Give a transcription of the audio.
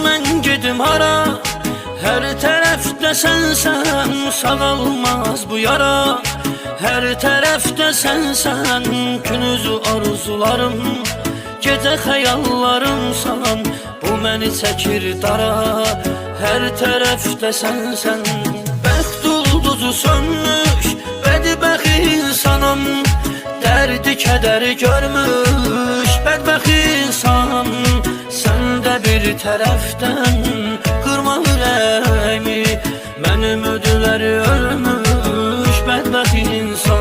mən gedim hara? Hər tərəfdə sənsən, sağalmaz bu yara. Hər tərəfdə sənsən, günüzü arzularım, gecə xəyallarımsan, bu məni çəkir dara. Hər tərəfdə sənsən, bəxt ulduzu sönmüş, bədbəxt insanım, dərdi kədəri görmüş, bədbəxt insan. Sən də bir tərəfdən qırma ürəyimi, mənim ödüləri ölmüş, bədbəxt insan.